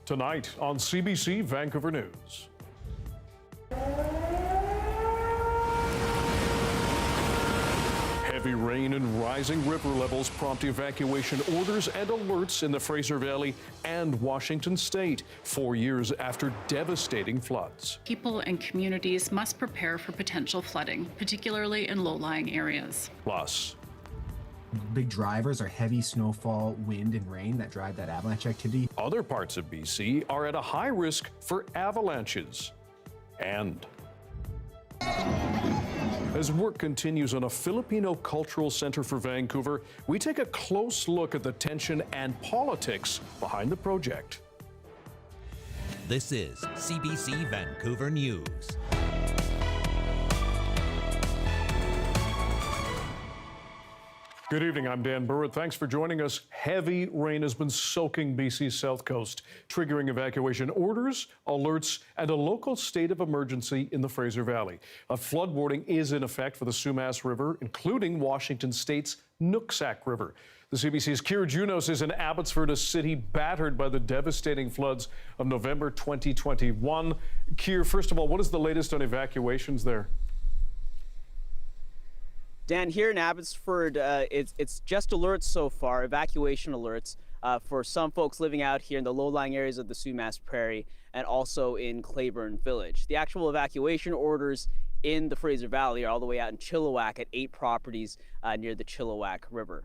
tonight on CBC Vancouver News. Heavy rain and rising river levels prompt evacuation orders and alerts in the Fraser Valley and Washington State, 4 years after devastating floods. People and communities must prepare for potential flooding, particularly in low-lying areas. Plus, big drivers are heavy snowfall, wind, and rain that drive that avalanche activity. other parts of BC are at a high risk for avalanches. And as work continues on a Filipino cultural center for Vancouver, we take a close look at the tension and politics behind the project. This is CBC Vancouver News. Good evening, I'm Dan Burritt. Thanks for joining us. Heavy rain has been soaking BC's south coast, triggering evacuation orders, alerts, and a local state of emergency in the Fraser Valley. A flood warning is in effect for the Sumas River, including Washington State's Nooksack River. The CBC's Keir Junos is in Abbotsford, a city battered by the devastating floods of November 2021. Keir, first of all, what is the latest on evacuations there? Dan, here in Abbotsford, it's just alerts so far, evacuation alerts for some folks living out here in the low-lying areas of the Sumas Prairie and also in Claiborne Village. The actual evacuation orders in the Fraser Valley are all the way out in Chilliwack at 8 properties near the Chilliwack River.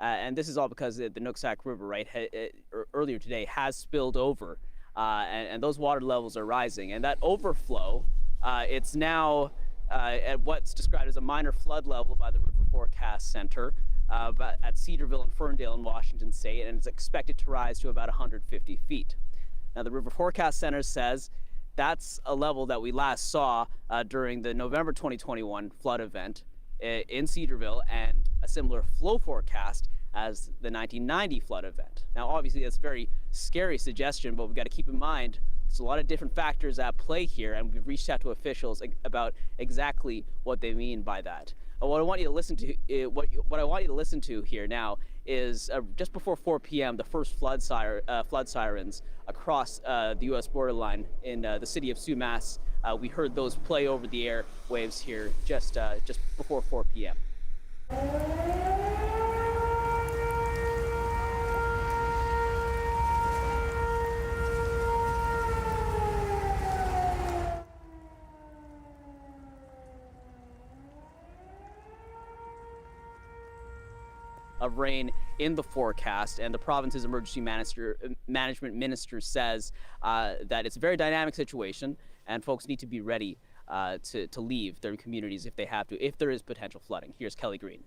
And this is all because the Nooksack River, right, earlier today has spilled over and those water levels are rising. And that overflow, it's now at what's described as a minor flood level by the River Forecast Center at Cedarville and Ferndale in Washington State, and it's expected to rise to about 150 feet. Now, the River Forecast Center says that's a level that we last saw during the November 2021 flood event in Cedarville, and a similar flow forecast as the 1990 flood event. Now, obviously, that's a very scary suggestion, but we've got to keep in mind there's a lot of different factors at play here, and we've reached out to officials about exactly what they mean by that. What I want you to listen to, what I want you to listen to here now is just before 4 p.m. the first flood sirens across the U.S. borderline in the city of Sumas. We heard those play over the air waves here just before 4 p.m. Of rain in the forecast, and the province's emergency management minister says that it's a very dynamic situation and folks need to be ready to leave their communities if they have to, if there is potential flooding. Here's Kelly Green.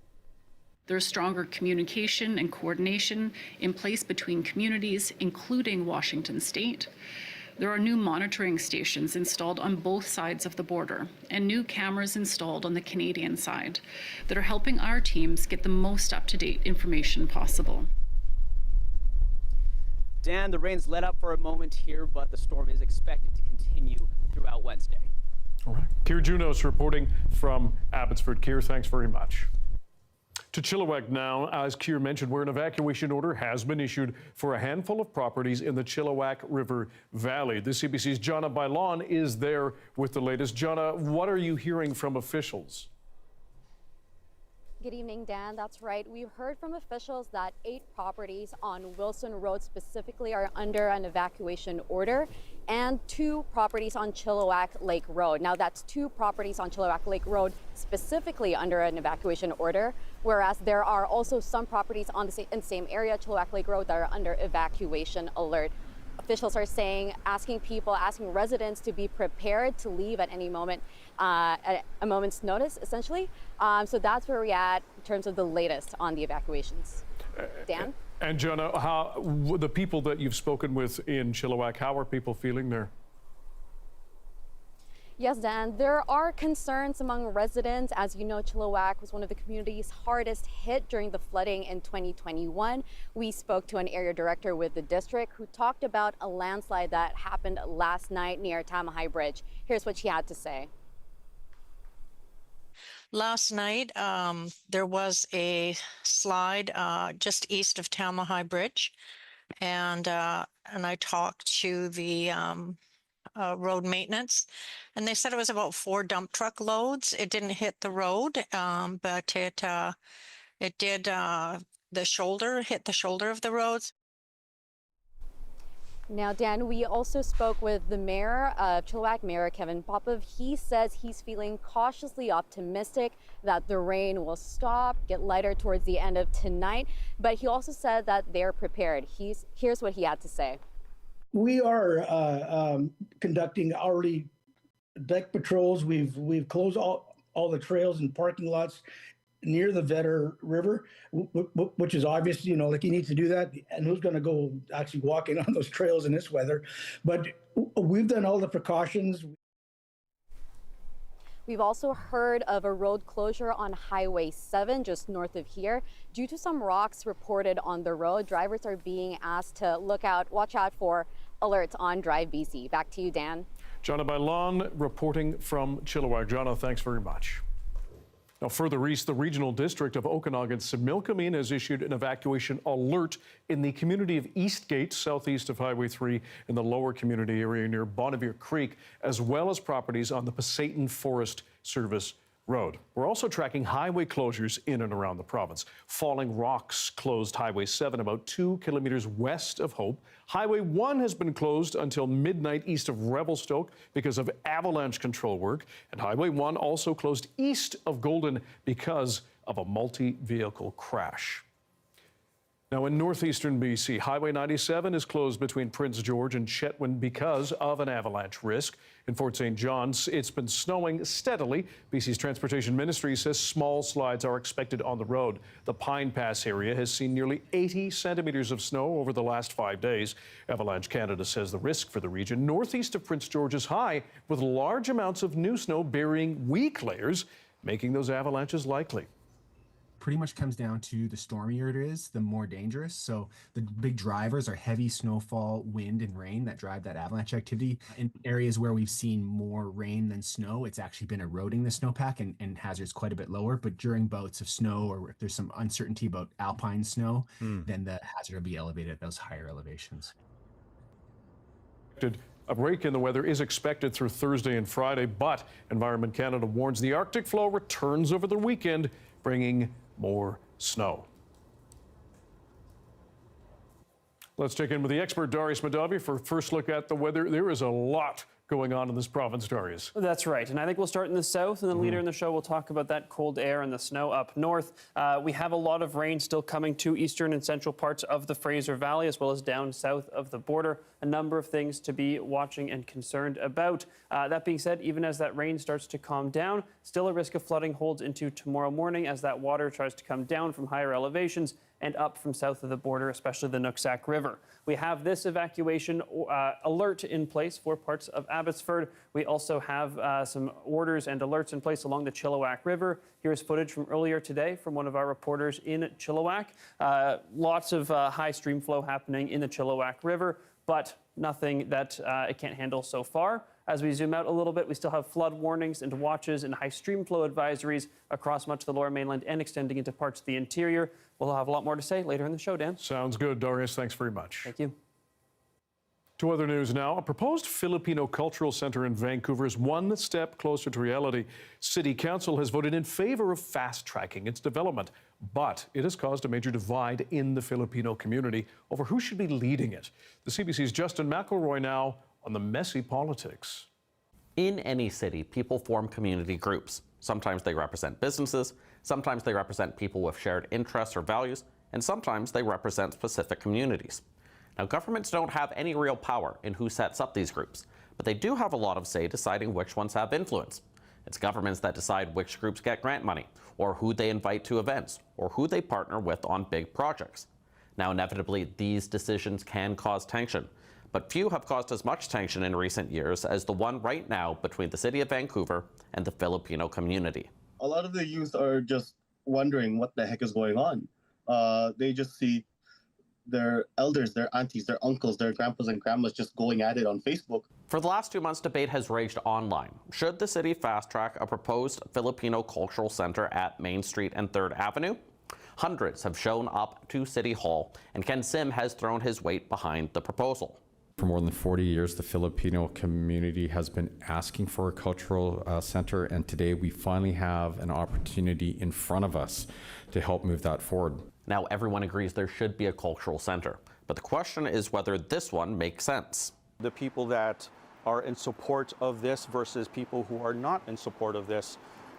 There's stronger communication and coordination in place between communities, including Washington State. There are new monitoring stations installed on both sides of the border and new cameras installed on the Canadian side that are helping our teams get the most up-to-date information possible. Dan, the rain's let up for a moment here, but the storm is expected to continue throughout Wednesday. All right. Keir Junos reporting from Abbotsford. Keir, thanks very much. To Chilliwack now, as Keir mentioned, where an evacuation order has been issued for a handful of properties in the Chilliwack River Valley. The CBC's Jonna Bailon is there with the latest. Jonna, what are you hearing from officials? Good evening, Dan. That's right. We've heard from officials that 8 properties on Wilson Road specifically are under an evacuation order, and 2 properties on Chilliwack Lake Road. Now, that's 2 properties on Chilliwack Lake Road specifically under an evacuation order, whereas there are also some properties on in the same area, Chilliwack Lake Road, that are under evacuation alert. Officials are saying, asking residents to be prepared to leave at any moment, at a moment's notice, essentially. So that's where we're at in terms of the latest on the evacuations. Dan? And Jonna, how the people that you've spoken with in Chilliwack, how are people feeling there? Yes, Dan, there are concerns among residents. As you know, Chilliwack was one of the communities hardest hit during the flooding in 2021. We spoke to an area director with the district who talked about a landslide that happened last night near Tamahai Bridge. Here's what she had to say. Last night, there was a slide just east of Tamahai Bridge. and I talked to the road maintenance, and they said it was about 4 dump truck loads. It didn't hit the road, but it did hit the shoulder of the roads. Now, Dan, we also spoke with the mayor of Chilliwack, Mayor Kevin Popov. He says he's feeling cautiously optimistic that the rain will stop, get lighter towards the end of tonight, but he also said that they're prepared. Here's what he had to say. We are conducting hourly deck patrols. We've closed all the trails and parking lots near the Vetter River, which is obvious, like you need to do that. And who's going to go actually walking on those trails in this weather? But we've done all the precautions. We've also heard of a road closure on Highway 7 just north of here. Due to some rocks reported on the road, drivers are being asked to watch out for alerts on Drive BC. Back to you, Dan. Jana Bailon reporting from Chilliwack. Jana, thanks very much. Now, further east, the regional district of Okanagan-Similkameen has issued an evacuation alert in the community of Eastgate, southeast of Highway 3, in the lower community area near Bonnevere Creek, as well as properties on the Pasayten Forest Service Road. We're also tracking highway closures in and around the province. Falling rocks closed Highway 7 about 2 kilometers west of Hope. Highway 1 has been closed until midnight east of Revelstoke because of avalanche control work. And Highway 1 also closed east of Golden because of a multi-vehicle crash. Now, in northeastern BC, Highway 97 is closed between Prince George and Chetwynd because of an avalanche risk. In Fort St. John's, it's been snowing steadily. BC's Transportation Ministry says small slides are expected on the road. The Pine Pass area has seen nearly 80 centimeters of snow over the last 5 days. Avalanche Canada says the risk for the region northeast of Prince George is high, with large amounts of new snow burying weak layers, making those avalanches likely. Pretty much comes down to the stormier it is, the more dangerous. So the big drivers are heavy snowfall, wind, and rain that drive that avalanche activity. In areas where we've seen more rain than snow, it's actually been eroding the snowpack and hazards quite a bit lower. But during bouts of snow, or if there's some uncertainty about alpine snow, then the hazard will be elevated at those higher elevations. A break in the weather is expected through Thursday and Friday, but Environment Canada warns the Arctic flow returns over the weekend, bringing more snow. Let's check in with the expert, Darius Madhavi, for a first look at the weather. There is a lot going on in this province, Darius. That's right, and I think we'll start in the south, and then later in the show we'll talk about that cold air and the snow up north. We have a lot of rain still coming to eastern and central parts of the Fraser Valley, as well as down south of the border. A number of things to be watching and concerned about. That being said, even as that rain starts to calm down, still a risk of flooding holds into tomorrow morning as that water tries to come down from higher elevations and up from south of the border, especially the Nooksack River. We have this evacuation alert in place for parts of Abbotsford. We also have some orders and alerts in place along the Chilliwack River. Here's footage from earlier today from one of our reporters in Chilliwack. Lots of high stream flow happening in the Chilliwack River, but nothing that it can't handle so far. As we zoom out a little bit, we still have flood warnings and watches and high stream flow advisories across much of the lower mainland and extending into parts of the interior. We'll have a lot more to say later in the show, Dan. Sounds good, Darius. Thanks very much. Thank you. To other news now. A proposed Filipino cultural center in Vancouver is one step closer to reality. City Council has voted in favor of fast-tracking its development, but it has caused a major divide in the Filipino community over who should be leading it. The CBC's Justin McElroy now on the messy politics. In any city, people form community groups. Sometimes they represent businesses, sometimes they represent people with shared interests or values, and sometimes they represent specific communities. Now, governments don't have any real power in who sets up these groups, but they do have a lot of say deciding which ones have influence. It's governments that decide which groups get grant money, or who they invite to events, or who they partner with on big projects. Now, inevitably, these decisions can cause tension, but few have caused as much tension in recent years as the one right now between the city of Vancouver and the Filipino community. A lot of the youth are just wondering what the heck is going on. They just see their elders, their aunties, their uncles, their grandpas and grandmas just going at it on Facebook. For the last 2 months, debate has raged online. Should the city fast-track a proposed Filipino cultural center at Main Street and 3rd Avenue? Hundreds have shown up to City Hall, and Ken Sim has thrown his weight behind the proposal. For more than 40 years, the Filipino community has been asking for a cultural center, and today we finally have an opportunity in front of us to help move that forward. Now everyone agrees there should be a cultural center, but the question is whether this one makes sense. The people that are in support of this versus people who are not in support of this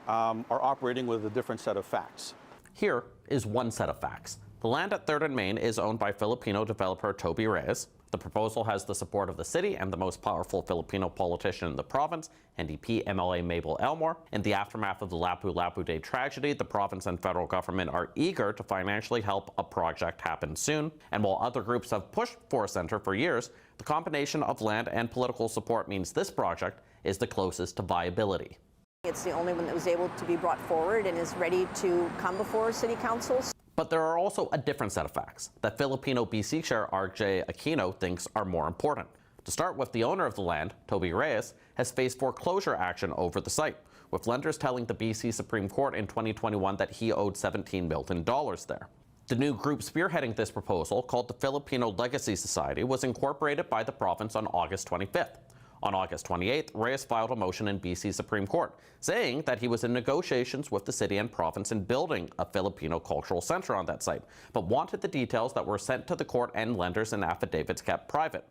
are operating with a different set of facts. Here is one set of facts. The land at 3rd and Main is owned by Filipino developer Toby Reyes. The proposal has the support of the city and the most powerful Filipino politician in the province, NDP MLA Mabel Elmore. In the aftermath of the Lapu-Lapu Day tragedy, the province and federal government are eager to financially help a project happen soon. And while other groups have pushed for a center for years, the combination of land and political support means this project is the closest to viability. It's the only one that was able to be brought forward and is ready to come before City Council. But there are also a different set of facts that Filipino BC Chair RJ Aquino thinks are more important. To start with, the owner of the land, Toby Reyes, has faced foreclosure action over the site, with lenders telling the BC Supreme Court in 2021 that he owed $17 million there. The new group spearheading this proposal, called the Filipino Legacy Society, was incorporated by the province on August 25th. On August 28th, Reyes filed a motion in BC Supreme Court, saying that he was in negotiations with the city and province in building a Filipino cultural center on that site, but wanted the details that were sent to the court and lenders in affidavits kept private.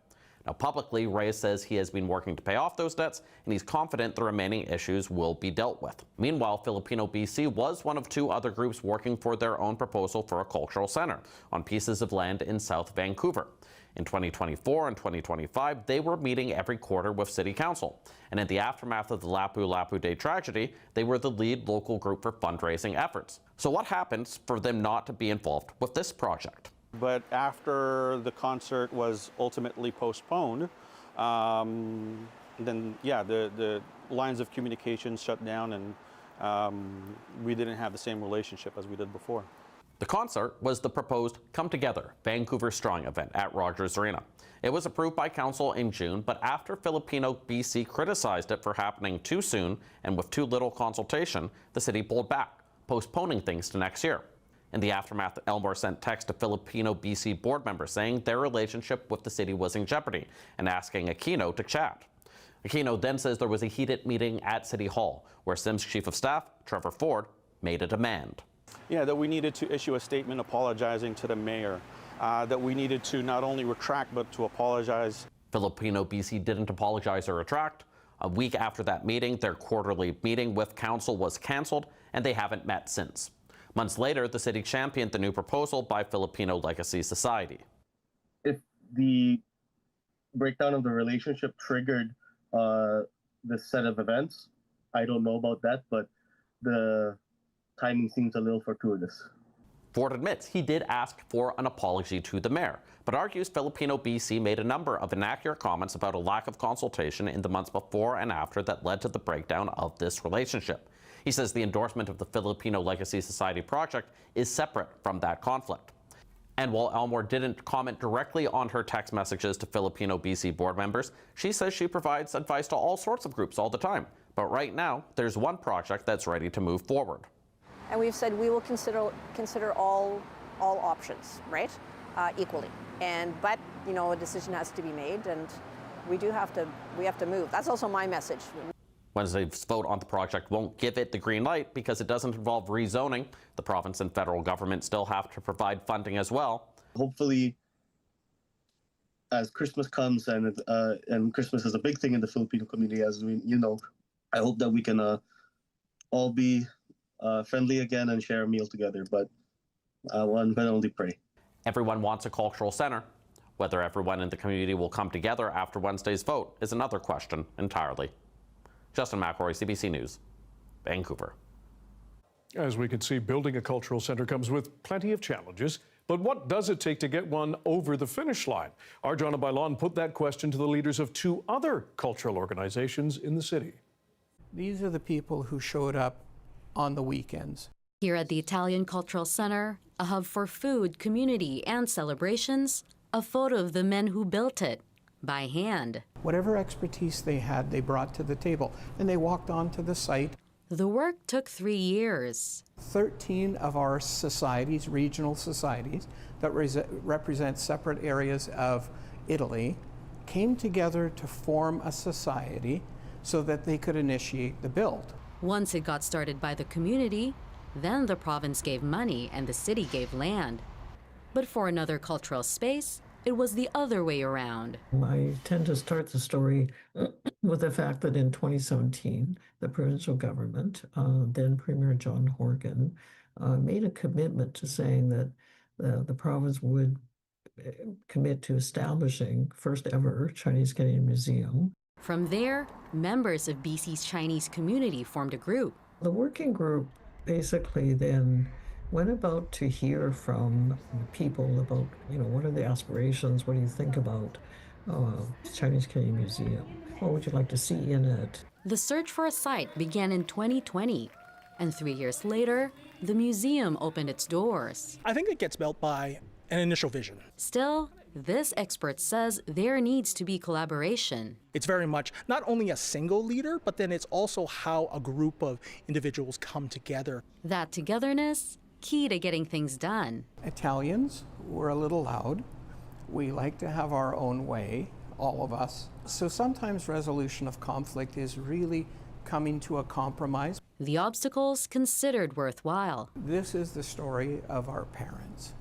Now, publicly, Reyes says he has been working to pay off those debts, and he's confident the remaining issues will be dealt with. Meanwhile, Filipino BC was one of 2 other groups working for their own proposal for a cultural center on pieces of land in South Vancouver. In 2024 and 2025, they were meeting every quarter with City Council. And in the aftermath of the Lapu-Lapu Day tragedy, they were the lead local group for fundraising efforts. So what happens for them not to be involved with this project? But after the concert was ultimately postponed, then yeah, the lines of communication shut down, and we didn't have the same relationship as we did before. The concert was the proposed Come Together Vancouver Strong event at Rogers Arena. It was approved by council in June, but after Filipino BC criticized it for happening too soon and with too little consultation, the city pulled back, postponing things to next year. In the aftermath, Elmore sent text to Filipino BC board members saying their relationship with the city was in jeopardy and asking Aquino to chat. Aquino then says there was a heated meeting at City Hall where Sim's chief of staff, Trevor Ford, made a demand. Yeah, that we needed to issue a statement apologizing to the mayor, that we needed to not only retract but to apologize. Filipino BC didn't apologize or retract. A week after that meeting, their quarterly meeting with council was canceled, and they haven't met since. Months later, the city championed the new proposal by Filipino Legacy Society. If the breakdown of the relationship triggered this set of events, I don't know about that, but the timing seems a little fortuitous. Ford admits he did ask for an apology to the mayor, but argues Filipino BC made a number of inaccurate comments about a lack of consultation in the months before and after that led to the breakdown of this relationship. He says the endorsement of the Filipino Legacy Society project is separate from that conflict. And while Elmore didn't comment directly on her text messages to Filipino BC board members, she says she provides advice to all sorts of groups all the time. But right now, there's one project that's ready to move forward. And we've said we will consider all options, right, equally. But you know, a decision has to be made, and we have to move. That's also my message. Wednesday's vote on the project won't give it the green light because it doesn't involve rezoning. The province and federal government still have to provide funding as well. Hopefully, as Christmas comes, and Christmas is a big thing in the Filipino community, as we, I hope that we can all be friendly again and share a meal together, but one can only pray. Everyone wants a cultural center. Whether everyone in the community will come together after Wednesday's vote is another question entirely. Justin McElroy, CBC News, Vancouver. As we can see, building a cultural center comes with plenty of challenges, but what does it take to get one over the finish line? Arjana Bailon put that question to the leaders of 2 other cultural organizations in the city. These are the people who showed up on the weekends. Here at the Italian Cultural Center, a hub for food, community, and celebrations, a photo of the men who built it by hand. Whatever expertise they had, they brought to the table, and they walked onto the site. The work took 3 years. 13 of our societies, regional societies, that represent separate areas of Italy, came together to form a society so that they could initiate the build. Once it got started by the community, then the province gave money and the city gave land. But for another cultural space, it was the other way around. I tend to start the story with the fact that in 2017, the provincial government, then Premier John Horgan, made a commitment to saying that the province would commit to establishing first ever Chinese Canadian Museum. From there, members of BC's Chinese community formed a group. The working group basically then went about to hear from people about, what are the aspirations? What do you think about Chinese Canadian Museum? What would you like to see in it? The search for a site began in 2020, and 3 years later, the museum opened its doors. I think it gets built by an initial vision. Still, this expert says there needs to be collaboration. It's very much not only a single leader, but then it's also how a group of individuals come together. That togetherness, key to getting things done. Italians, we're a little loud. We like to have our own way, all of us. So sometimes resolution of conflict is really coming to a compromise. The obstacles considered worthwhile. This is the story of our parents,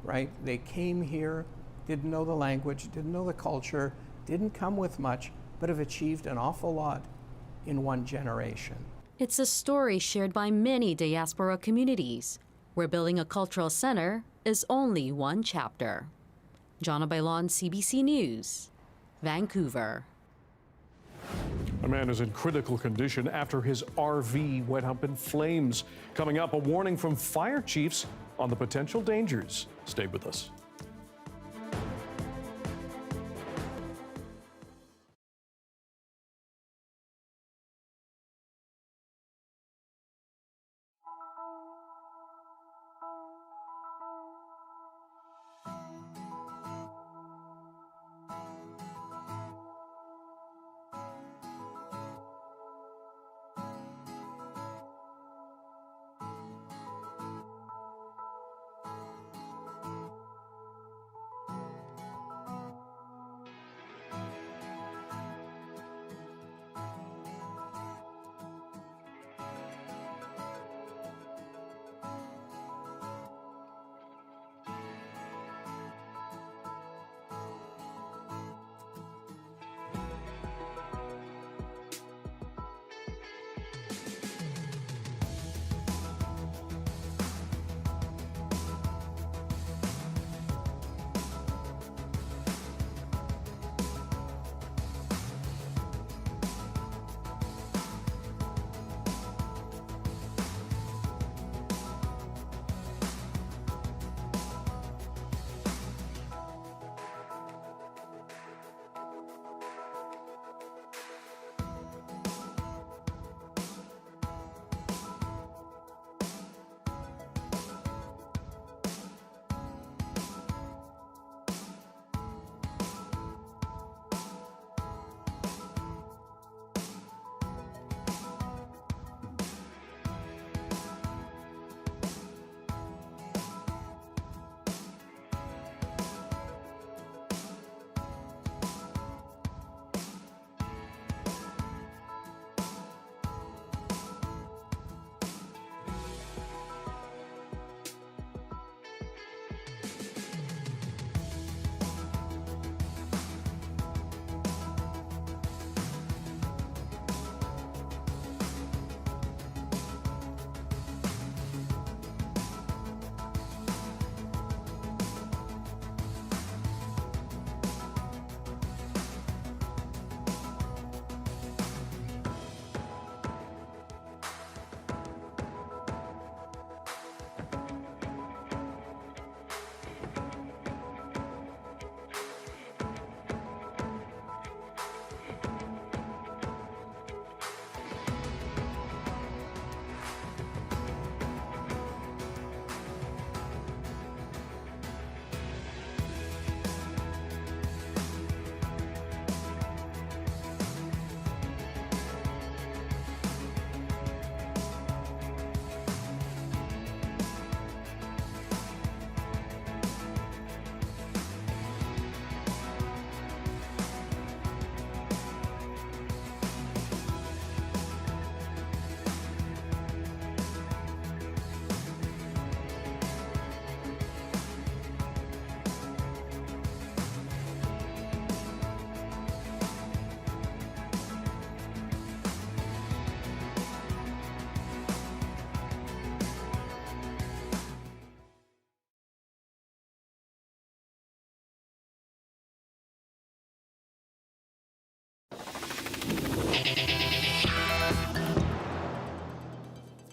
right? They came here, didn't know the language, didn't know the culture, didn't come with much, but have achieved an awful lot in one generation. It's a story shared by many diaspora communities, where building a cultural center is only one chapter. Jonna Bailon, CBC News, Vancouver. A man is in critical condition after his RV went up in flames. Coming up, a warning from fire chiefs on the potential dangers. Stay with us.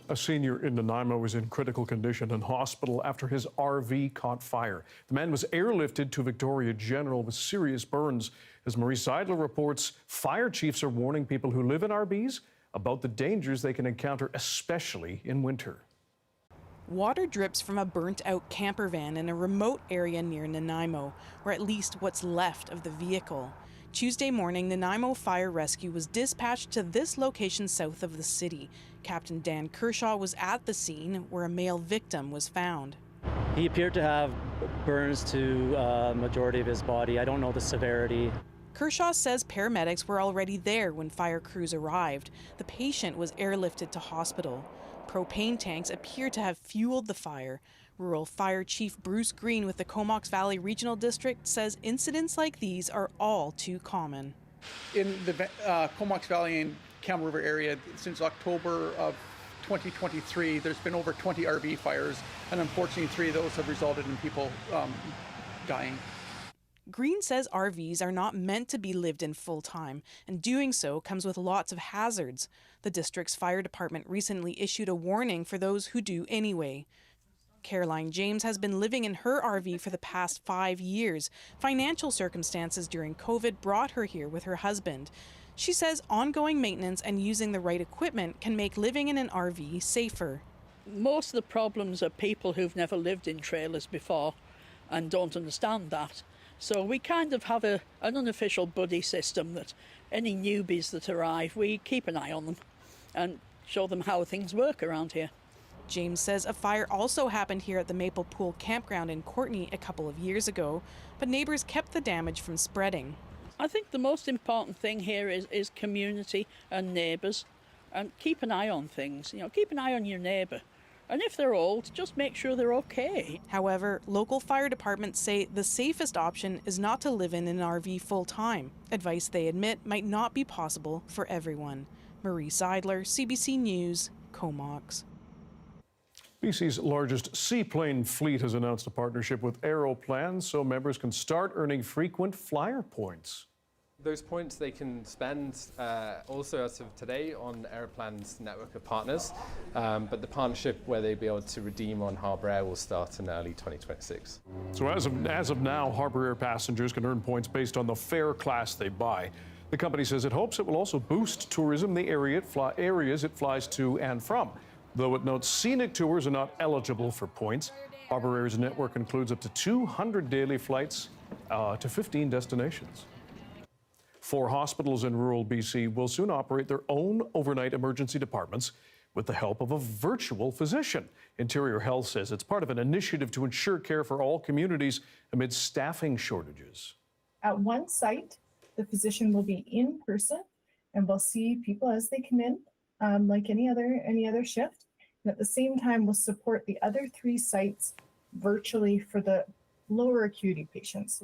A senior in Nanaimo is in critical condition in hospital after his RV caught fire. The man was airlifted to Victoria General with serious burns. As Marie Seidler reports, fire chiefs are warning people who live in RVs about the dangers they can encounter, especially in winter. Water drips from a burnt-out camper van in a remote area near Nanaimo, or at least what's left of the vehicle. Tuesday morning, Nanaimo Fire Rescue was dispatched to this location south of the city. Captain Dan Kershaw was at the scene where a male victim was found. He appeared to have burns to a majority of his body. I don't know the severity. Kershaw says paramedics were already there when fire crews arrived. The patient was airlifted to hospital. Propane tanks appear to have fueled the fire. Rural Fire Chief Bruce Green with the Comox Valley Regional District says incidents like these are all too common. In the Comox Valley and Camel River area, since October of 2023, there's been over 20 RV fires, and unfortunately 3 of those have resulted in people dying. Green says RVs are not meant to be lived in full-time, and doing so comes with lots of hazards. The district's fire department recently issued a warning for those who do anyway. Caroline James has been living in her RV for the past 5 years. Financial circumstances during COVID brought her here with her husband. She says ongoing maintenance and using the right equipment can make living in an RV safer. Most of the problems are people who've never lived in trailers before and don't understand that. So we kind of have an unofficial buddy system that any newbies that arrive, we keep an eye on them and show them how things work around here. James says a fire also happened here at the Maple Pool campground in Courtenay a couple of years ago, but neighbours kept the damage from spreading. I think the most important thing here is community and neighbours, and keep an eye on things. You know, keep an eye on your neighbour. And if they're old, just make sure they're okay. However, local fire departments say the safest option is not to live in an RV full-time. Advice they admit might not be possible for everyone. Marie Seidler, CBC News, Comox. BC's largest seaplane fleet has announced a partnership with Aeroplan so members can start earning frequent flyer points. Those points they can spend also as of today on Aeroplan's network of partners, but the partnership where they'll be able to redeem on Harbour Air will start in early 2026. So as of now, Harbour Air passengers can earn points based on the fare class they buy. The company says it hopes it will also boost tourism in the areas it flies to and from, though it notes scenic tours are not eligible for points. Harbour Air's network includes up to 200 daily flights to 15 destinations. 4 hospitals in rural BC will soon operate their own overnight emergency departments with the help of a virtual physician. Interior Health says it's part of an initiative to ensure care for all communities amid staffing shortages. At one site, the physician will be in person and will see people as they come in, like any other shift. And at the same time, we'll support the other 3 sites virtually for the lower acuity patients.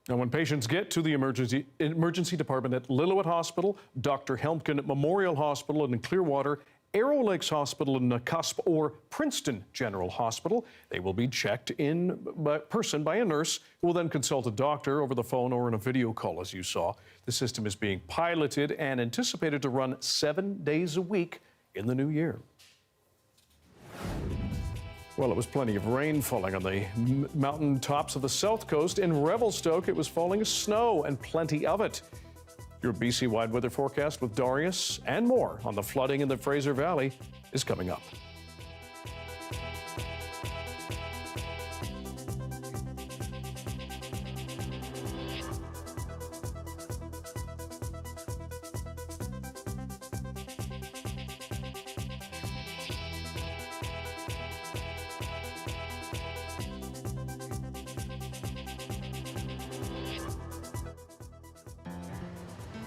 Now, when patients get to the emergency department at Lillooet Hospital, Dr. Helmken at Memorial Hospital in Clearwater, Arrow Lakes Hospital in Nakusp, or Princeton General Hospital, they will be checked in person by a nurse who will then consult a doctor over the phone or in a video call, as you saw. The system is being piloted and anticipated to run 7 days a week in the new year. Well, it was plenty of rain falling on the mountain tops of the south coast. In Revelstoke, it was falling snow and plenty of it. Your BC-wide weather forecast with Darius and more on the flooding in the Fraser Valley is coming up.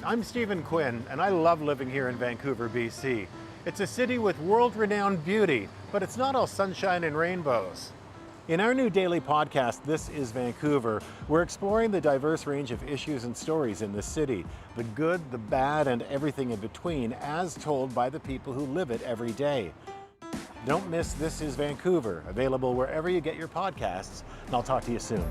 I'm Stephen Quinn, and I love living here in Vancouver, BC. It's a city with world-renowned beauty, but it's not all sunshine and rainbows. In our new daily podcast, This is Vancouver, we're exploring the diverse range of issues and stories in this city, the good, the bad, and everything in between, as told by the people who live it every day. Don't miss This is Vancouver, available wherever you get your podcasts, and I'll talk to you soon.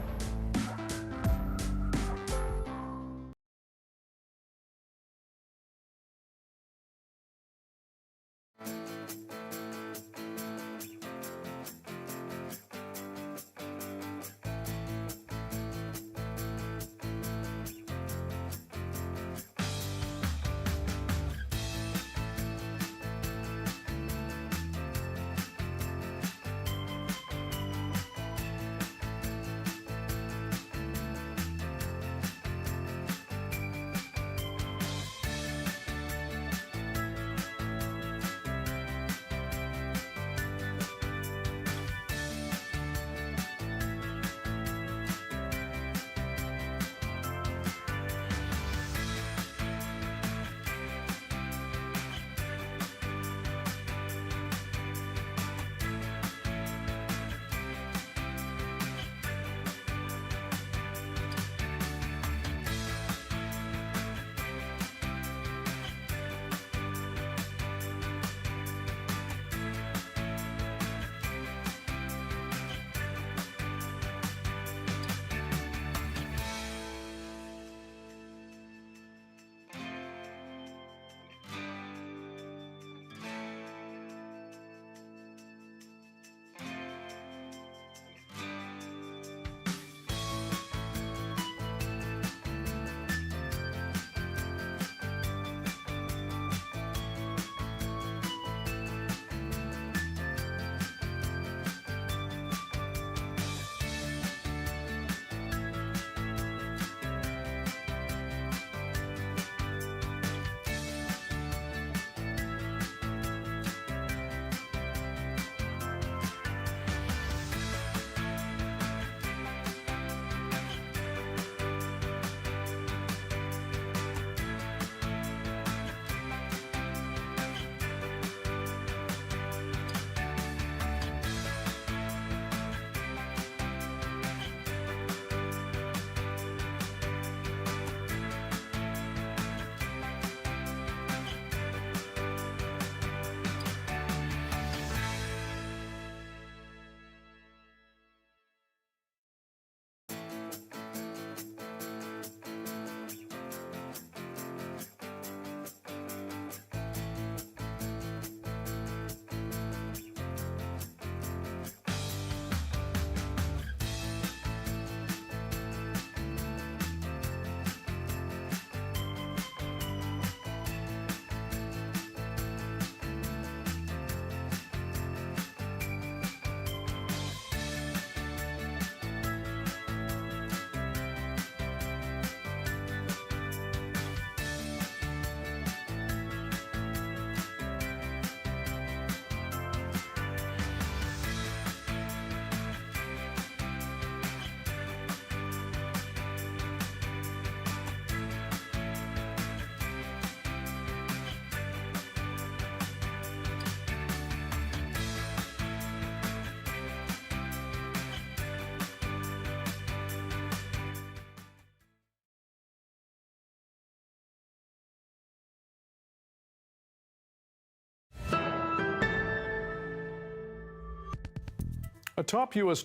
A top U.S.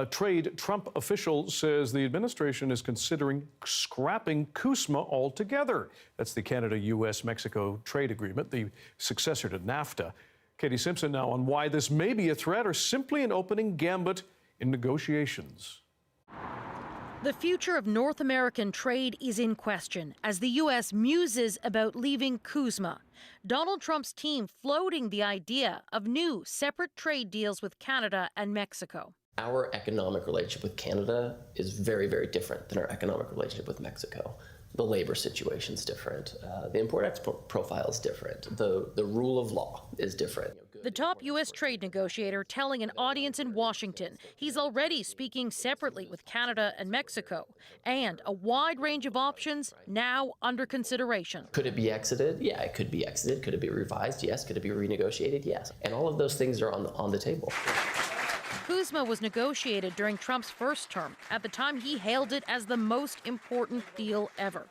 trade Trump official says the administration is considering scrapping CUSMA altogether. That's the Canada-U.S.-Mexico trade agreement, the successor to NAFTA. Katie Simpson now on why this may be a threat or simply an opening gambit in negotiations. The future of North American trade is in question as the U.S. muses about leaving CUSMA. Donald Trump's team floating the idea of new separate trade deals with Canada and Mexico. Our economic relationship with Canada is very, very different than our economic relationship with Mexico. The labor situation's different. The import-export profile is different. The rule of law is different. The top U.S. trade negotiator telling an audience in Washington he's already speaking separately with Canada and Mexico, and a wide range of options now under consideration. Could it be exited? Yeah, it could be exited. Could it be revised? Yes. Could it be renegotiated? Yes. And all of those things are on the table. CUSMA was negotiated during Trump's first term. At the time, he hailed it as the most important deal ever.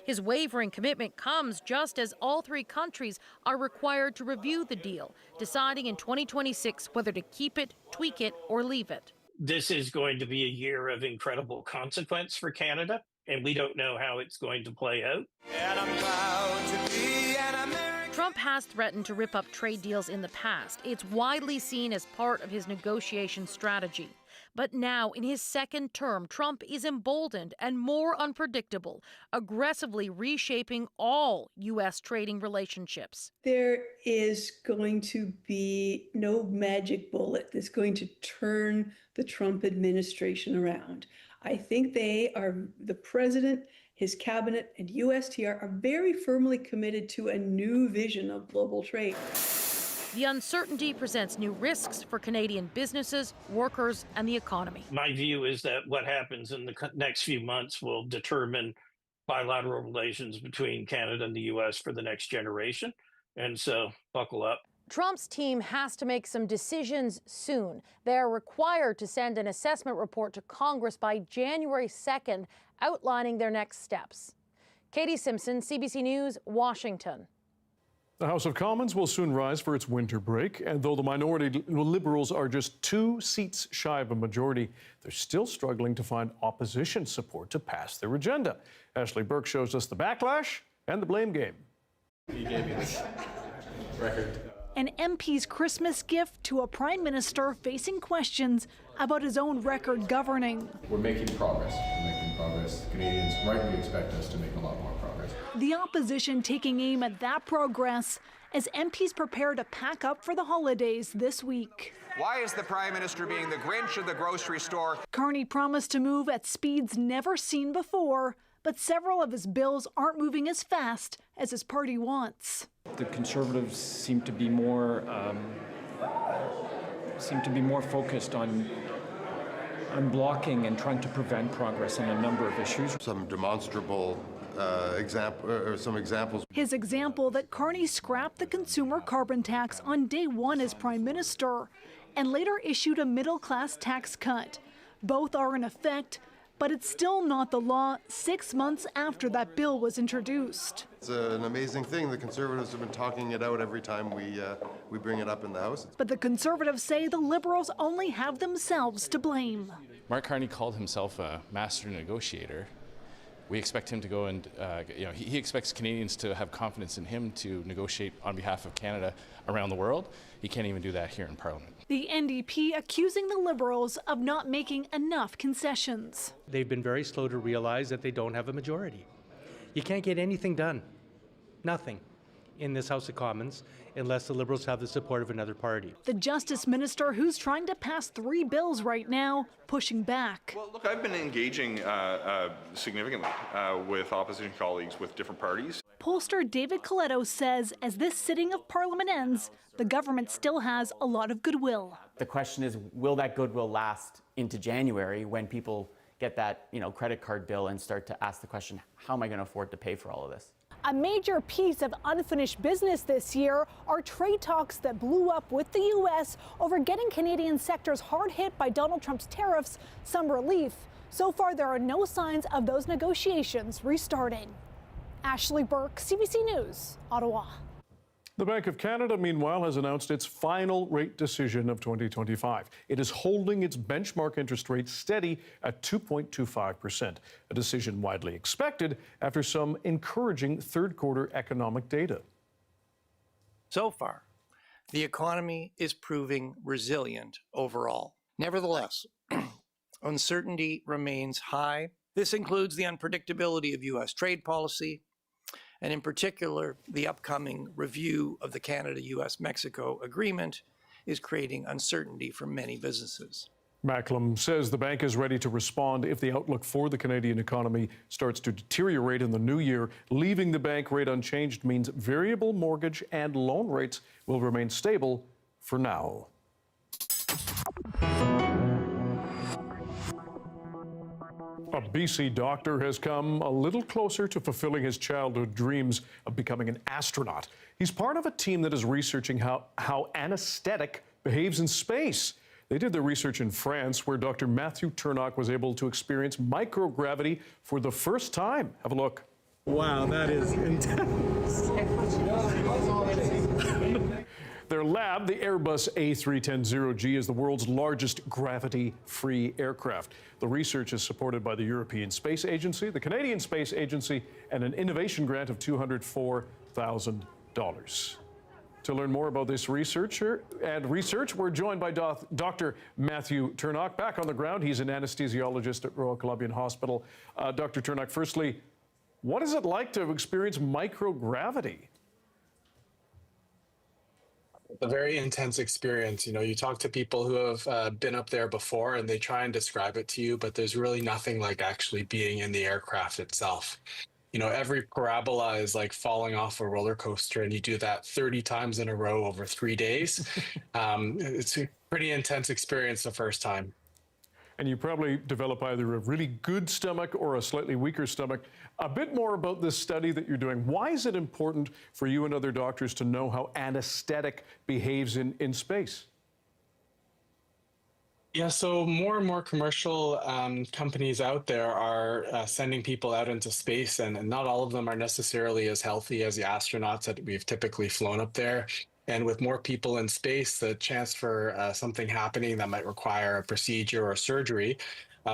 His wavering commitment comes just as all three countries are required to review the deal, deciding in 2026 whether to keep it, tweak it, or leave it. This is going to be a year of incredible consequence for Canada, and we don't know how it's going to play out. And I'm proud to be an American. Trump has threatened to rip up trade deals in the past. It's widely seen as part of his negotiation strategy. But now, in his second term, Trump is emboldened and more unpredictable, aggressively reshaping all U.S. trading relationships. There is going to be no magic bullet that's going to turn the Trump administration around. I think the president, his cabinet, and USTR are very firmly committed to a new vision of global trade. The uncertainty presents new risks for Canadian businesses, workers, and the economy. My view is that what happens in the next few months will determine bilateral relations between Canada and the U.S. for the next generation. And so buckle up. Trump's team has to make some decisions soon. They're required to send an assessment report to Congress by January 2nd, outlining their next steps. Katie Simpson, CBC News, Washington. The House of Commons will soon rise for its winter break, and though the minority Liberals are just 2 seats shy of a majority, they're still struggling to find opposition support to pass their agenda. Ashley Burke shows us the backlash and the blame game. He gave me this record. An MP's Christmas gift to a prime minister facing questions about his own record governing. We're making progress. Canadians rightly expect us to make a lot more progress. The opposition taking aim at that progress as MPs prepare to pack up for the holidays this week. Why is the Prime Minister being the Grinch of the grocery store? Carney promised to move at speeds never seen before, but several of his bills aren't moving as fast as his party wants. The Conservatives seem to be more focused on blocking and trying to prevent progress in a number of issues. Some demonstrable some examples. His example that Carney scrapped the consumer carbon tax on day one as prime minister and later issued a middle-class tax cut. Both are in effect, but it's still not the law 6 months after that bill was introduced. It's an amazing thing. The Conservatives have been talking it out every time we bring it up in the House. But the Conservatives say the Liberals only have themselves to blame. Mark Carney called himself a master negotiator. We expect him to go and, he expects Canadians to have confidence in him to negotiate on behalf of Canada around the world. He can't even do that here in Parliament. The NDP accusing the Liberals of not making enough concessions. They've been very slow to realize that they don't have a majority. You can't get anything done, nothing, in this House of Commons unless the Liberals have the support of another party. The Justice Minister, who's trying to pass 3 bills right now, pushing back. Well, look, I've been engaging significantly with opposition colleagues with different parties. Pollster David Coletto says as this sitting of Parliament ends, the government still has a lot of goodwill. The question is, will that goodwill last into January when people get that credit card bill and start to ask the question, how am I going to afford to pay for all of this? A major piece of unfinished business this year are trade talks that blew up with the U.S. over getting Canadian sectors hard hit by Donald Trump's tariffs some relief. So far, there are no signs of those negotiations restarting. Ashley Burke, CBC News, Ottawa. The Bank of Canada, meanwhile, has announced its final rate decision of 2025. It is holding its benchmark interest rate steady at 2.25%, a decision widely expected after some encouraging third-quarter economic data. So far, the economy is proving resilient overall. Nevertheless, uncertainty remains high. This includes the unpredictability of U.S. trade policy, and in particular, the upcoming review of the Canada-U.S.-Mexico agreement is creating uncertainty for many businesses. Macklem says the bank is ready to respond if the outlook for the Canadian economy starts to deteriorate in the new year. Leaving the bank rate unchanged means variable mortgage and loan rates will remain stable for now. A BC doctor has come a little closer to fulfilling his childhood dreams of becoming an astronaut. He's part of a team that is researching how anesthetic behaves in space. They did their research in France, where Dr. Matthew Turnock was able to experience microgravity for the first time. Have a look. Wow, that is intense. Their lab, the Airbus A310-0G, is the world's largest gravity-free aircraft. The research is supported by the European Space Agency, the Canadian Space Agency, and an innovation grant of $204,000. To learn more about this research, we're joined by Dr. Matthew Turnock. Back on the ground, he's an anesthesiologist at Royal Columbian Hospital. Dr. Turnock, firstly, what is it like to experience microgravity? A very intense experience. You know, you talk to people who have been up there before and they try and describe it to you, but there's really nothing like actually being in the aircraft itself. You know, every parabola is like falling off a roller coaster, and you do that 30 times in a row over 3 days. It's a pretty intense experience the first time. And you probably develop either a really good stomach or a slightly weaker stomach. A bit more about this study that you're doing. Why is it important for you and other doctors to know how anesthetic behaves in space? Yeah, so more and more commercial companies out there are sending people out into space, and not all of them are necessarily as healthy as the astronauts that we've typically flown up there. And with more people in space, the chance for something happening that might require a procedure or surgery,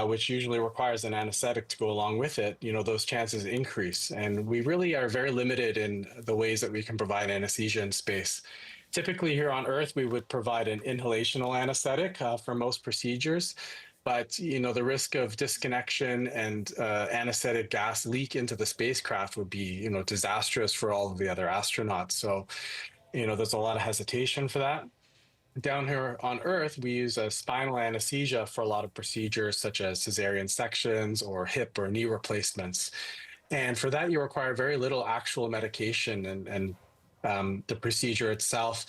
which usually requires an anesthetic to go along with it, you know, those chances increase. And we really are very limited in the ways that we can provide anesthesia in space. Typically here on Earth, we would provide an inhalational anesthetic for most procedures. But, you know, the risk of disconnection and anesthetic gas leak into the spacecraft would be, you know, disastrous for all of the other astronauts. So, you know, there's a lot of hesitation for that. Down here on Earth, we use a spinal anesthesia for a lot of procedures such as cesarean sections or hip or knee replacements. And for that, you require very little actual medication, and the procedure itself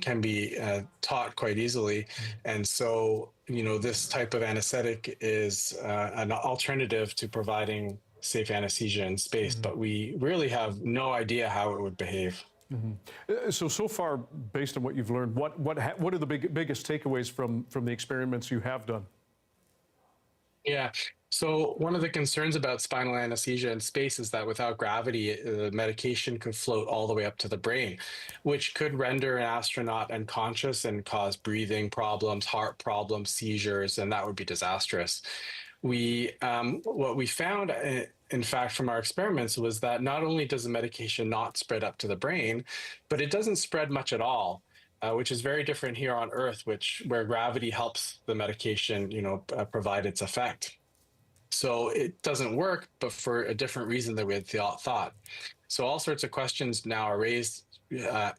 can be taught quite easily. And so, you know, this type of anesthetic is an alternative to providing safe anesthesia in space, but we really have no idea how it would behave. So far, based on what you've learned, what are the biggest takeaways from the experiments you have done? Yeah. So one of the concerns about spinal anesthesia in space is that without gravity, the medication could float all the way up to the brain, which could render an astronaut unconscious and cause breathing problems, heart problems, seizures, and that would be disastrous. What we found, in fact, from our experiments was that not only does the medication not spread up to the brain, but it doesn't spread much at all, which is very different here on Earth, where gravity helps the medication, you know, provide its effect. So it doesn't work, but for a different reason than we had thought. So all sorts of questions now are raised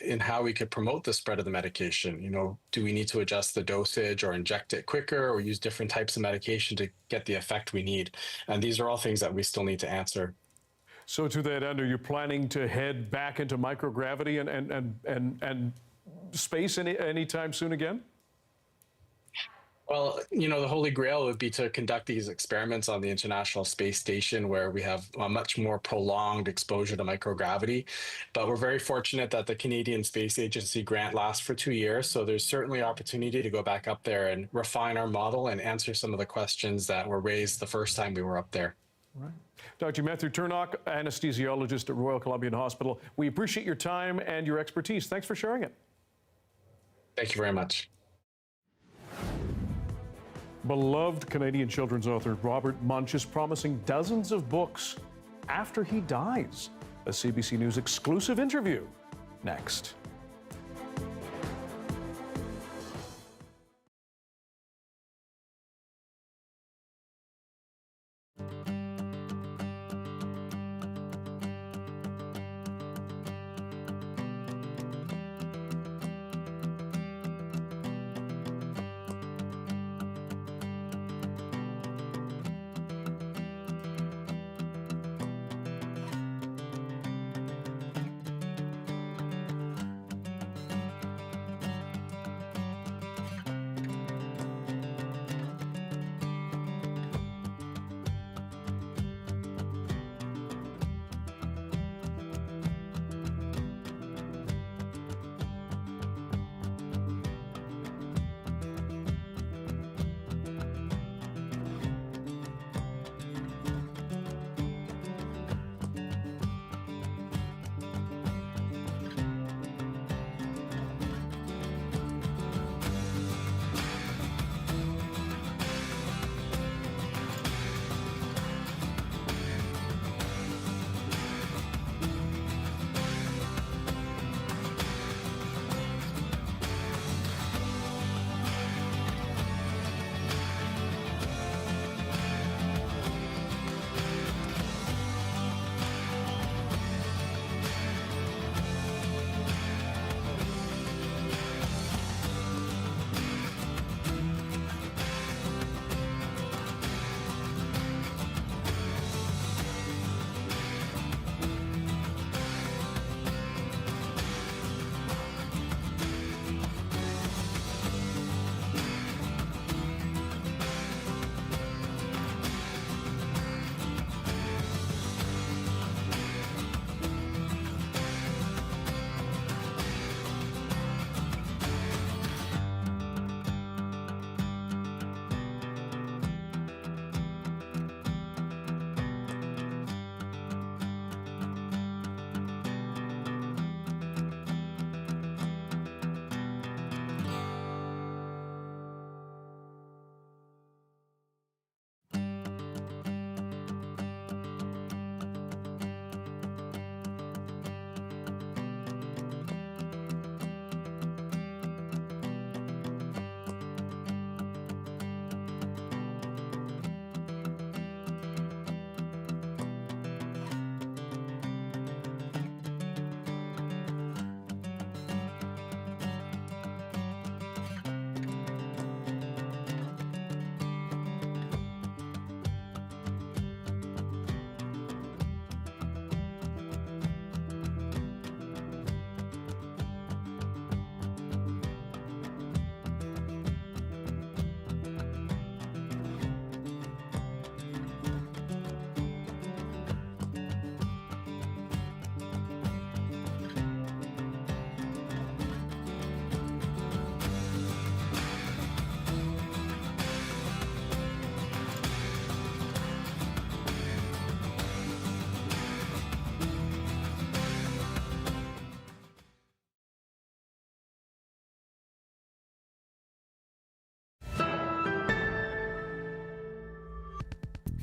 in how we could promote the spread of the medication. You know, do we need to adjust the dosage or inject it quicker or use different types of medication to get the effect we need? And these are all things that we still need to answer. So to that end, are you planning to head back into microgravity and space anytime soon again? Well, you know, the holy grail would be to conduct these experiments on the International Space Station, where we have a much more prolonged exposure to microgravity. But we're very fortunate that the Canadian Space Agency grant lasts for 2 years. So there's certainly opportunity to go back up there and refine our model and answer some of the questions that were raised the first time we were up there. Right. Dr. Matthew Turnock, anesthesiologist at Royal Columbian Hospital. We appreciate your time and your expertise. Thanks for sharing it. Thank you very much. Beloved Canadian children's author Robert Munsch is promising dozens of books after he dies. A CBC News exclusive interview next.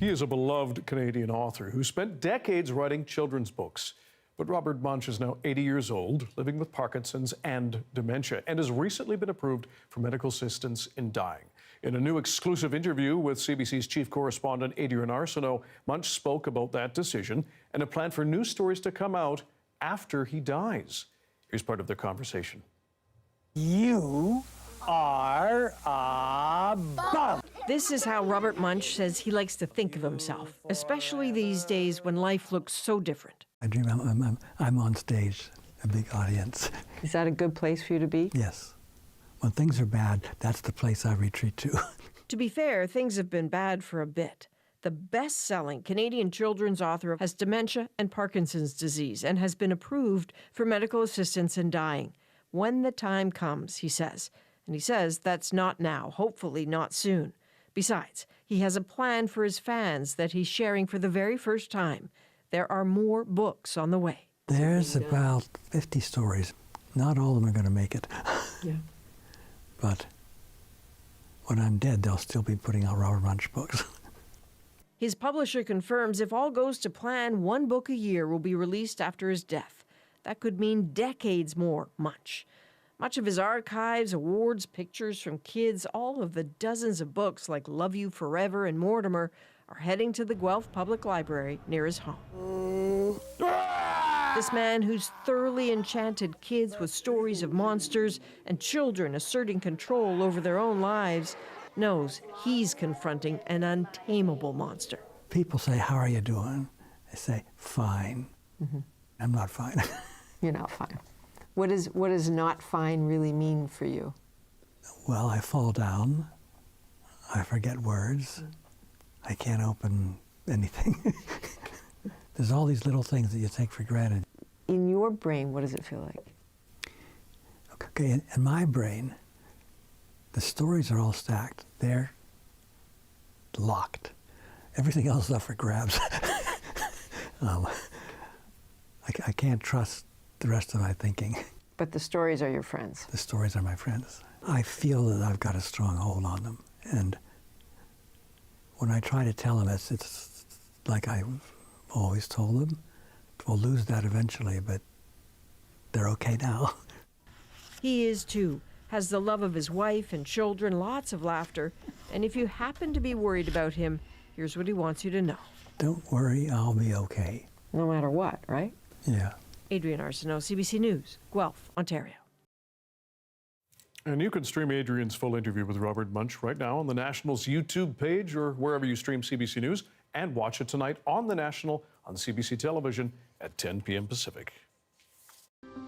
He is a beloved Canadian author who spent decades writing children's books. But Robert Munsch is now 80 years old, living with Parkinson's and dementia, and has recently been approved for medical assistance in dying. In a new exclusive interview with CBC's chief correspondent Adrian Arsenault, Munsch spoke about that decision and a plan for new stories to come out after he dies. Here's part of their conversation. You are a bum. This is how Robert Munsch says he likes to think of himself, especially these days when life looks so different. I dream I'm on stage, a big audience. Is that a good place for you to be? Yes. When things are bad, that's the place I retreat to. To be fair, things have been bad for a bit. The best-selling Canadian children's author has dementia and Parkinson's disease and has been approved for medical assistance in dying. When the time comes, he says. And he says that's not now, hopefully not soon. Besides, he has a plan for his fans that he's sharing for the very first time. There are more books on the way. There's about 50 stories. Not all of them are going to make it. Yeah. But when I'm dead, they'll still be putting out Robert Munsch books. His publisher confirms if all goes to plan, 1 book a year will be released after his death. That could mean decades more Munsch. Much of his archives, awards, pictures from kids, all of the dozens of books like Love You Forever and Mortimer are heading to the Guelph Public Library near his home. This man who's thoroughly enchanted kids with stories of monsters and children asserting control over their own lives knows he's confronting an untamable monster. People say, "How are you doing?" I say, "Fine." Mm-hmm. I'm not fine. You're not fine. What does not fine really mean for you? Well, I fall down. I forget words. I can't open anything. There's all these little things that you take for granted. In your brain, what does it feel like? Okay, in my brain, the stories are all stacked. They're locked. Everything else is up for grabs. I can't trust the rest of my thinking. But the stories are your friends. The stories are my friends. I feel that I've got a strong hold on them. And when I try to tell them, it's like I've always told them. We'll lose that eventually, but they're okay now. He is too. Has the love of his wife and children, lots of laughter. And if you happen to be worried about him, here's what he wants you to know. Don't worry, I'll be okay. No matter what, right? Yeah. Adrienne Arsenault, CBC News, Guelph, Ontario. And you can stream Adrienne's full interview with Robert Munsch right now on the National's YouTube page or wherever you stream CBC News, and watch it tonight on the National on CBC Television at 10 p.m. Pacific.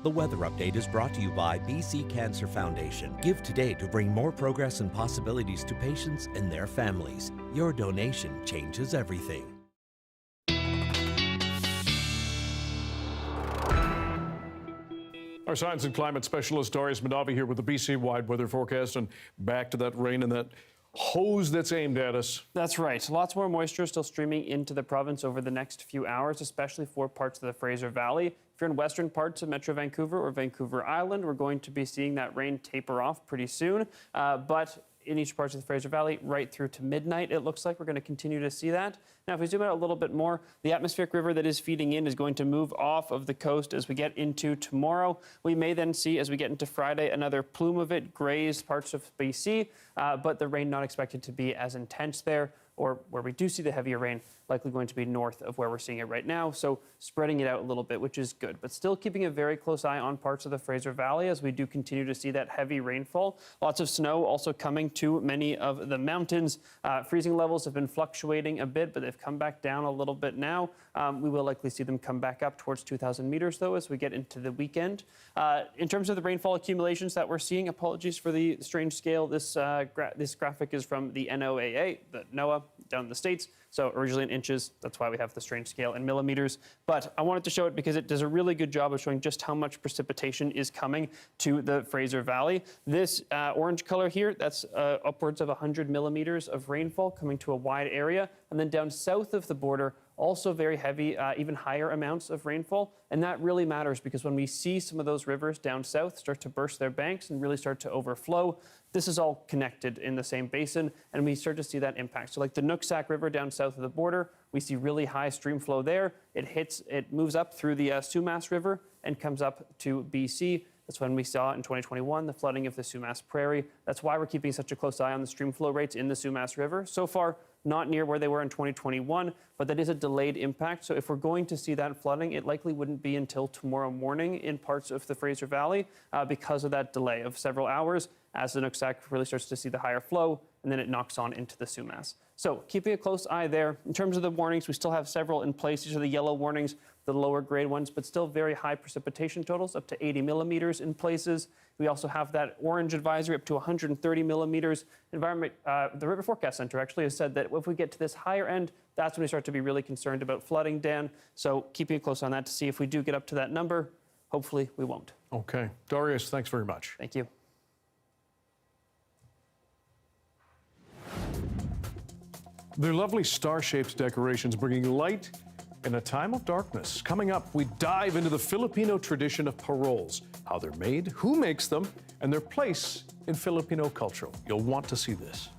The weather update is brought to you by BC Cancer Foundation. Give today to bring more progress and possibilities to patients and their families. Your donation changes everything. Our science and climate specialist Darius Madavi here with the BC-wide weather forecast, and back to that rain and that hose that's aimed at us. That's right. Lots more moisture still streaming into the province over the next few hours, especially for parts of the Fraser Valley. If you're in western parts of Metro Vancouver or Vancouver Island, we're going to be seeing that rain taper off pretty soon. But in each part of the Fraser Valley, right through to midnight, it looks like we're going to continue to see that. Now, if we zoom out a little bit more, the atmospheric river that is feeding in is going to move off of the coast as we get into tomorrow. We may then see, as we get into Friday, another plume of it graze parts of BC, but the rain not expected to be as intense there, or where we do see the heavier rain, likely going to be north of where we're seeing it right now. So spreading it out a little bit, which is good, but still keeping a very close eye on parts of the Fraser Valley as we do continue to see that heavy rainfall. Lots of snow also coming to many of the mountains. Freezing levels have been fluctuating a bit, but they've come back down a little bit now. We will likely see them come back up towards 2,000 meters, though, as we get into the weekend. In terms of the rainfall accumulations that we're seeing, apologies for the strange scale. This graphic is from the NOAA, the NOAA, down in the States. So originally in inches, that's why we have the strange scale in millimeters. But I wanted to show it because it does a really good job of showing just how much precipitation is coming to the Fraser Valley. This orange color here, that's upwards of 100 millimeters of rainfall coming to a wide area. And then down south of the border, also very heavy, even higher amounts of rainfall. And that really matters because when we see some of those rivers down south start to burst their banks and really start to overflow, this is all connected in the same basin, and we start to see that impact. So like the Nooksack River down south of the border, we see really high stream flow there. It moves up through the Sumas River and comes up to BC. That's when we saw in 2021 the flooding of the Sumas Prairie. That's why we're keeping such a close eye on the stream flow rates in the Sumas River. So far, not near where they were in 2021, but that is a delayed impact. So if we're going to see that flooding, it likely wouldn't be until tomorrow morning in parts of the Fraser Valley because of that delay of several hours as the Nooksack really starts to see the higher flow, and then it knocks on into the Sumas. So keeping a close eye there. In terms of the warnings, we still have several in place. These are the yellow warnings, the lower grade ones, but still very high precipitation totals, up to 80 millimeters in places. We also have that orange advisory up to 130 millimeters. The River Forecast Center actually has said that if we get to this higher end, that's when we start to be really concerned about flooding, Dan. So keeping a close eye on that to see if we do get up to that number. Hopefully we won't. Okay. Darius, thanks very much. Thank you. They're lovely star-shaped decorations bringing light in a time of darkness. Coming up, we dive into the Filipino tradition of paroles, how they're made, who makes them, and their place in Filipino culture. You'll want to see this.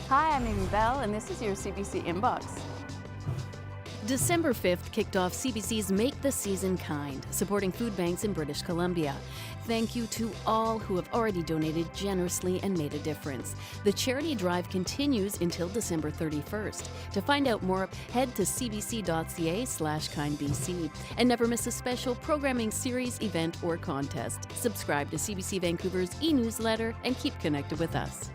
Hi, I'm Amy Bell, and this is your CBC Inbox. December 5th kicked off CBC's Make the Season Kind, supporting food banks in British Columbia. Thank you to all who have already donated generously and made a difference. The charity drive continues until December 31st. To find out more, head to cbc.ca/kindbc. And never miss a special programming series, event, or contest. Subscribe to CBC Vancouver's e-newsletter and keep connected with us.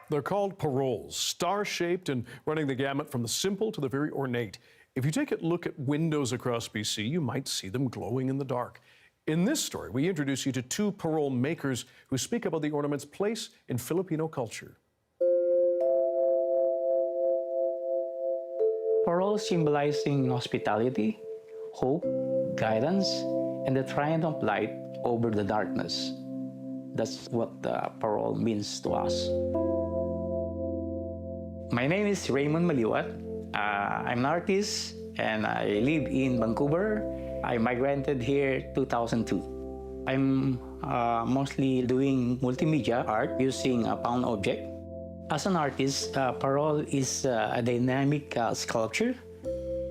They're called paroles, star-shaped and running the gamut from the simple to the very ornate. If you take a look at windows across BC, you might see them glowing in the dark. In this story, we introduce you to two parole makers who speak about the ornament's place in Filipino culture. Paroles symbolizing hospitality, hope, guidance, and the triumph of light over the darkness. That's what the parole means to us. My name is Raymond Maliwat. I'm an artist and I live in Vancouver. I migrated here 2002. I'm mostly doing multimedia art using a found object. As an artist, parole is a dynamic sculpture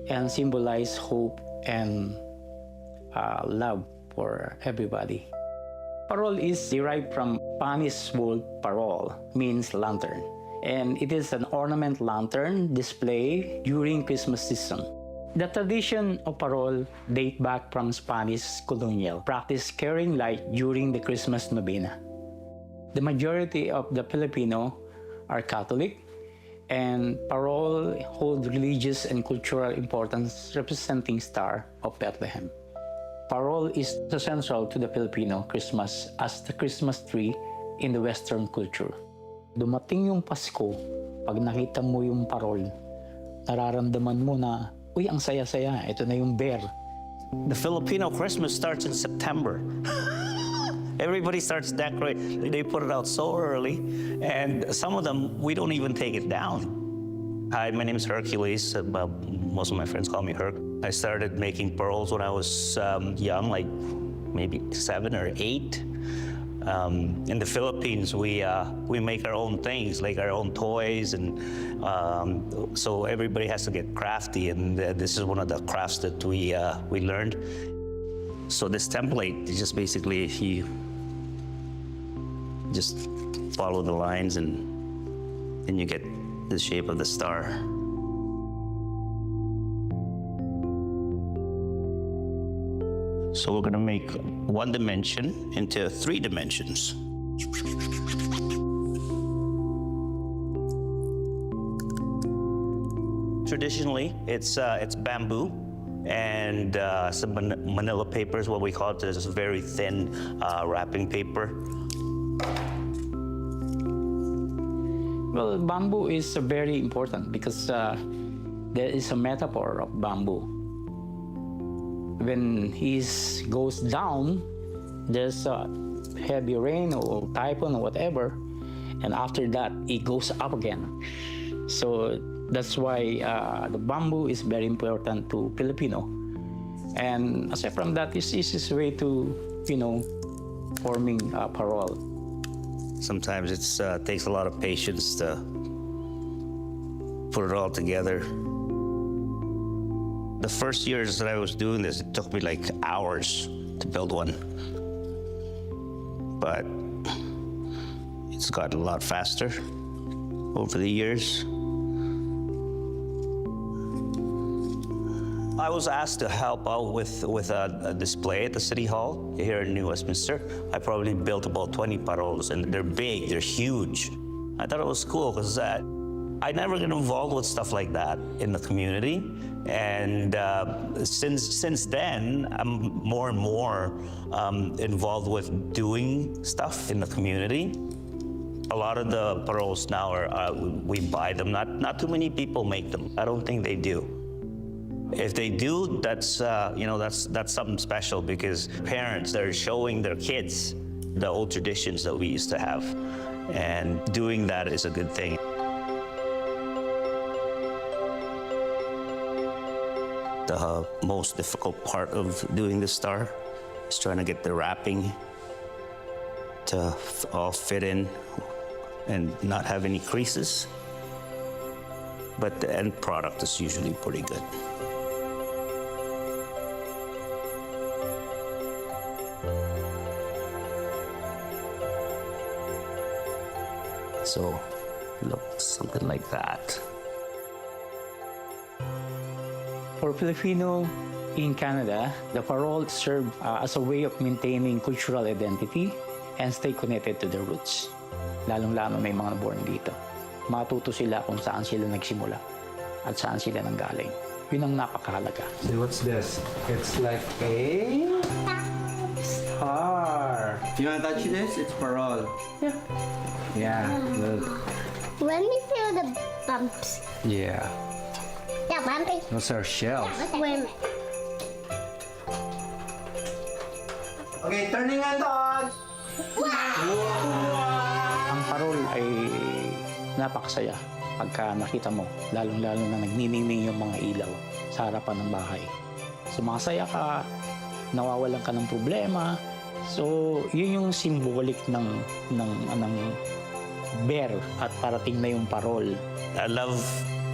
and symbolizes hope and love for everybody. Parole is derived from Spanish word parol, means lantern. And it is an ornament lantern display during Christmas season. The tradition of parol dates back from Spanish colonial practice carrying light during the Christmas novena. The majority of the Filipino are Catholic, and parol hold religious and cultural importance representing Star of Bethlehem. Parol is central to the Filipino Christmas as the Christmas tree in the Western culture. Dumating yung Pasko, pag nakita mo yung parol, nararamdaman mo na, uy, ang saya-saya, ito na yung bear. The Filipino Christmas starts in September. Everybody starts decorating. They put it out so early, and some of them, we don't even take it down. Hi, my name is Hercules. Most of my friends call me Herc. I started making pearls when I was young, like maybe 7 or 8. In the Philippines, we make our own things, like our own toys, and so everybody has to get crafty, and this is one of the crafts that we learned. So this template is just basically you just follow the lines, and then you get the shape of the star. So we're gonna make one dimension into 3 dimensions. Traditionally, it's bamboo and some manila paper is what we call it. This very thin wrapping paper. Well, bamboo is very important because there is a metaphor of bamboo. When it goes down, there's a heavy rain or typhoon or whatever, and after that, it goes up again. So that's why the bamboo is very important to Filipino. And aside from that, it's the easiest way to, forming parol. Sometimes it takes a lot of patience to put it all together. The first years that I was doing this, it took me like hours to build one. But it's gotten a lot faster over the years. I was asked to help out with a display at the City Hall here in New Westminster. I probably built about 20 paroles, and they're big, they're huge. I thought it was cool because I never get involved with stuff like that in the community. And since then, I'm more and more involved with doing stuff in the community. A lot of the paroles now we buy them. Not too many people make them. I don't think they do. If they do, that's something special because parents are showing their kids the old traditions that we used to have, and doing that is a good thing. The most difficult part of doing this star is trying to get the wrapping to all fit in and not have any creases. But the end product is usually pretty good. So, looks something like that. For Filipino in Canada, the parol served as a way of maintaining cultural identity and stay connected to their roots. Lalong-lalo may mga born dito. Matuto sila kung saan sila nagsimula at saan sila nanggaling. Yun ang napakahalaga. So what's this? It's like a star. You want to touch this? It's parol. Yeah. Yeah, look. Let me feel the bumps. Yeah. Yeah, bumpy. Those are shells. Wait. Okay, turning on on. Ang parol ay napakasaya pagka nakita mo, lalong-lalo na nagniningning yung mga ilaw sa harapan ng bahay. sumasaya ka, nawawalan ka ng problema. So, yun yung symbolic ng bear at parating na yung parol. I love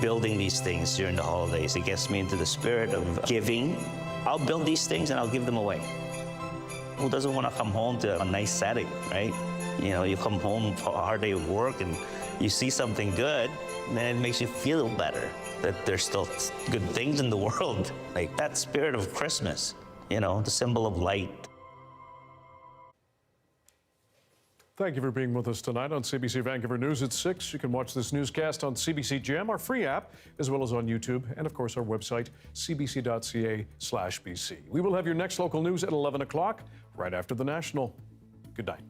building these things during the holidays. It gets me into the spirit of giving. I'll build these things and I'll give them away. Who doesn't want to come home to a nice setting, right? You know, you come home for a hard day of work and you see something good, then it makes you feel better that there's still good things in the world. Like that spirit of Christmas, you know, the symbol of light. Thank you for being with us tonight on CBC Vancouver News at 6. You can watch this newscast on CBC Gem, our free app, as well as on YouTube, and of course our website, cbc.ca/BC. We will have your next local news at 11 o'clock, right after the National. Good night.